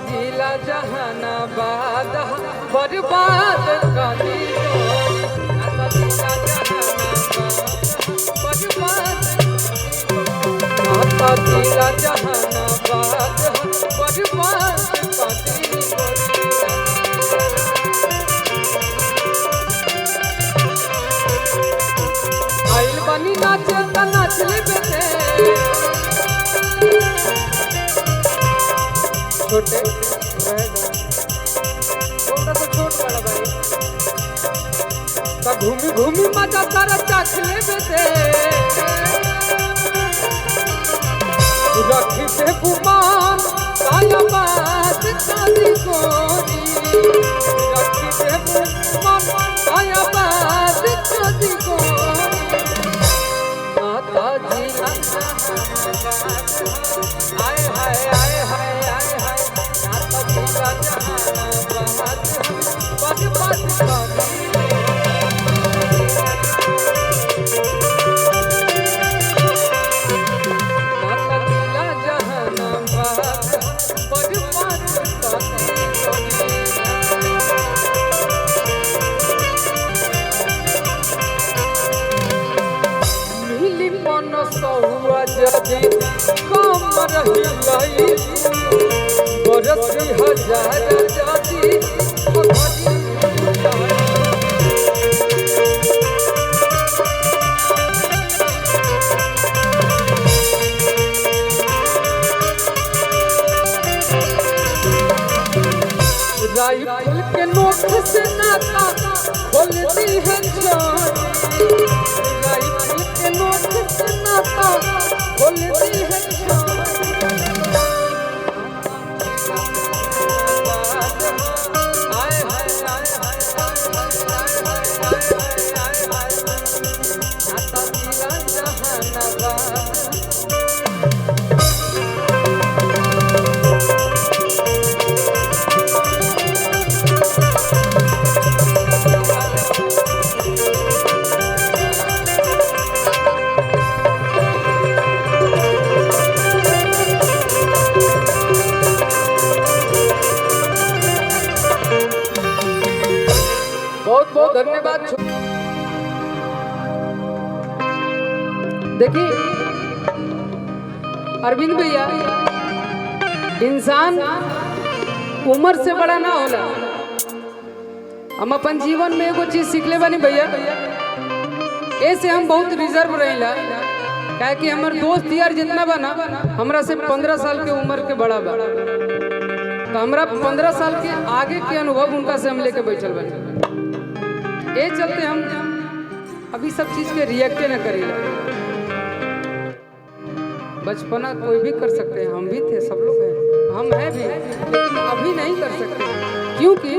जिला जहानाबाद बर्बाद कर दी जिला जहानाबाद बर्बाद कर दी। आइल बनी नाचे त नाच ले बेटे छोटे थोड़ा सा छोट वाला भाई तो घूमी घूमी मजा तारा चाख ले बेटे रखी से गुमान ताया बात काली कोरी रखी से गुमान ताया बात काली कोरी माता जी आए हाय आए हाय आए हाय माता जी का जहानाबाद बर्बाद कर दी। जदि कम रही बरसी हजार जदि राइफल के नोक से नाता खोलती है चोरी राइफल के नोक से नाता खोलती है बहुत बहुत धन्यवाद। देखिए अरविंद भैया इंसान उम्र से बड़ा ना होला। हम अपन जीवन में एगो चीज सीखले बानी भैया ऐसे हम बहुत रिजर्व रहेला क्या कि हमार दोस्त यार जितना बना हमरा से 15 साल के उम्र के बड़ा बा तो हमरा 15 साल के आगे के अनुभव उनका से हम लेके बैठल बानी। ये चलते हम अभी सब चीज के रिएक्टे न करेला। बचपना कोई भी कर सकते हैं, हम भी थे, सब लोग हैं, हम हैं भी, लेकिन अभी नहीं कर सकते क्योंकि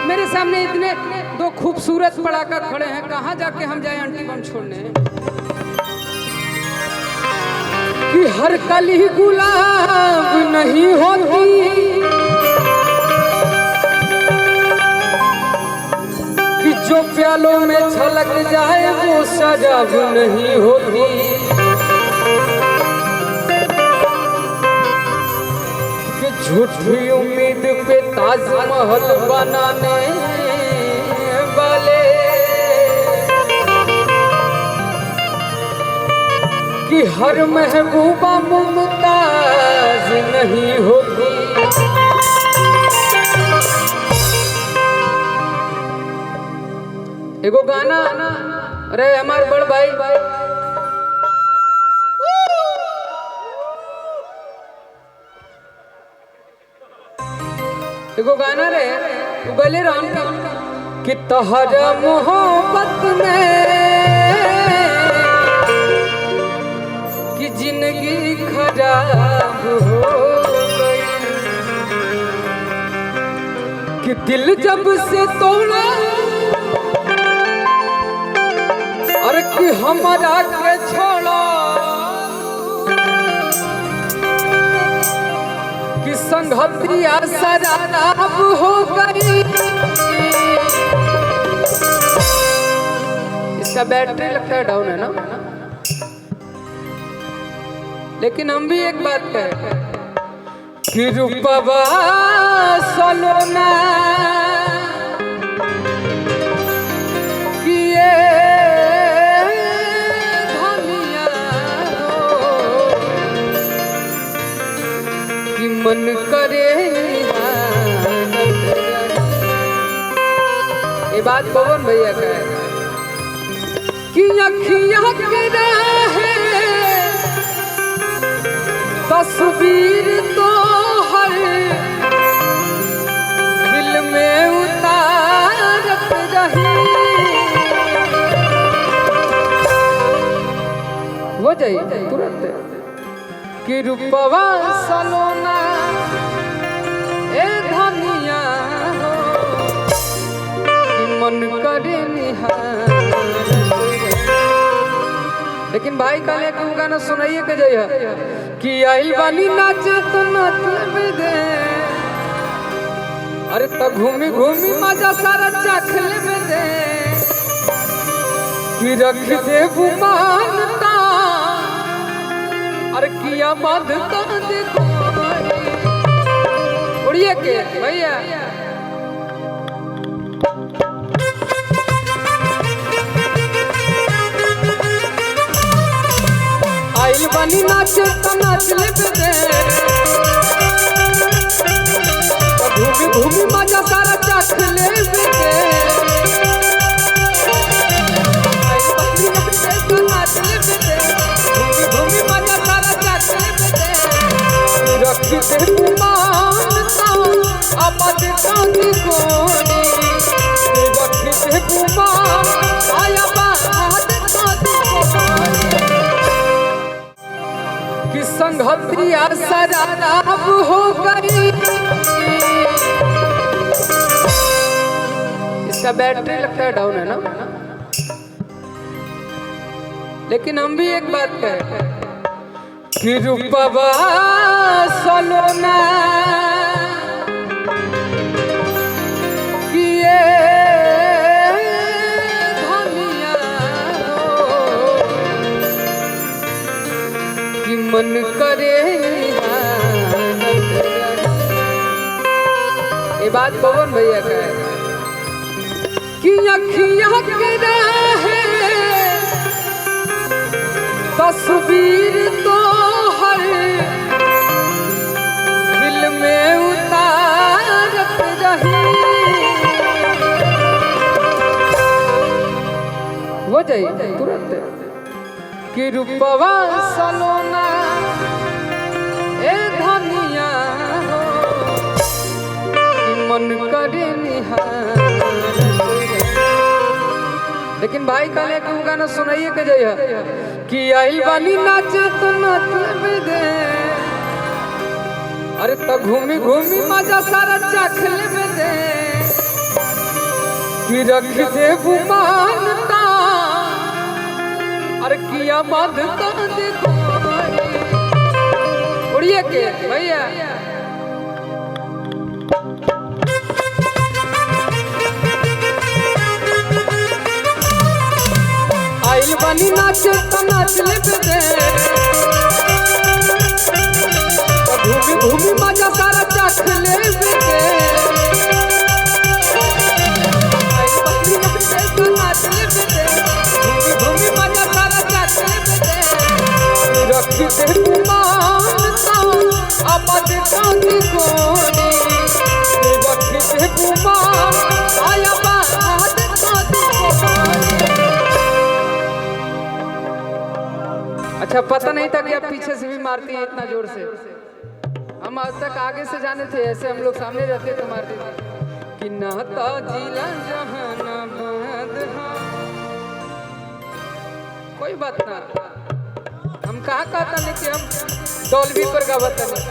मेरे सामने इतने दो खूबसूरत पड़ाका खड़े हैं। कहाँ जाके हम जाए आंटी बम छोड़ने कि हर कली गुलाब नहीं होती जो प्यालों में छलक जाए वो शराब नहीं होती कि झूठी उम्मीद पे ताजमहल बनाने वाले कि हर महबूबा मुमताज नहीं होती। एगो गाना रे हमार बड़ भाई एगो गाना रे गले राम कि तहरा मोहब्बत में कि जिंदगी खराब हो गई कि दिल जब से तोड़ा और कि हमारा के छोड़ा कि संगतिया शराब हो गई। इसका बैटरी लगता है डाउन है ना, लेकिन हम भी एक बात कहें कि रूपवा सलोना किए धनिया हो कि मन करे ये बात पवन भैया का है कि अखियाँ के रहे तस्वीर तो हर दिल में उतारत रही हो जाए तुरंत कि रूपवा सलोना ए धनिया हो कि मन करे निहार। लेकिन भाई काले के गाना सुनाइए के जाइए कि आइल बानी नाचे तो नाच दे अरे तो घूमी घूमी मजा सारा चख ले दे कि रख दे मानता अरे किया मध तो दे उड़िए के भैया आइल बानी नाचे तो नाच ले दे घूमी घूमी मजा सारा चख ले दे आइल बानी नाचे तो नाच ले दे घूमी घूमी मजा सारा चख ले दे रख दे मानता आबाद कांदी कोनी रख दे मान आया बात कांदी कोनी कि संघत्रिया शराब हो गई। इसका बैटरी लगता है डाउन है ना, लेकिन हम भी एक बात कहें कि रूपवा सलोना किए धनिया हो कि मन करे ये बात पवन भैया का है कि अखियाँ के रहे तस्वीर तो हर दिल में उतारत रही हो जाए तुरंत कि रूपवा सलोना ए धनिया हो कि मन करे निहार। लेकिन भाई काले के गाना सुनाइए के जाइए कि आइल बानी नाचे तो नाच दे अरे तो घूमी घूमी मजा सारा चख ले दे कि रख दे मानता अरे किया मध तो दे उड़िए के भैया आइल बानी नाचे तो नाच ले दे घूमी घूमी मजा सारा चख ले दे आइल बानी नाचे तो नाच ले दे घूमी घूमी मजा सारा चख ले दे रख दे मानता आबाद कांदी कोनी रख दे मान आया बात कांदी कोनी। अच्छा पता नहीं था कि आप पीछे से भी मारती हैं इतना जोर से। हम आज तक आगे से जाने थे, ऐसे हम लोग सामने रहते तो मारते थे कि नाता जिला जहानाबाद। कोई बात ना, हम कहाँ कहता नहीं कि हम डॉल्बी पर गावत नहीं।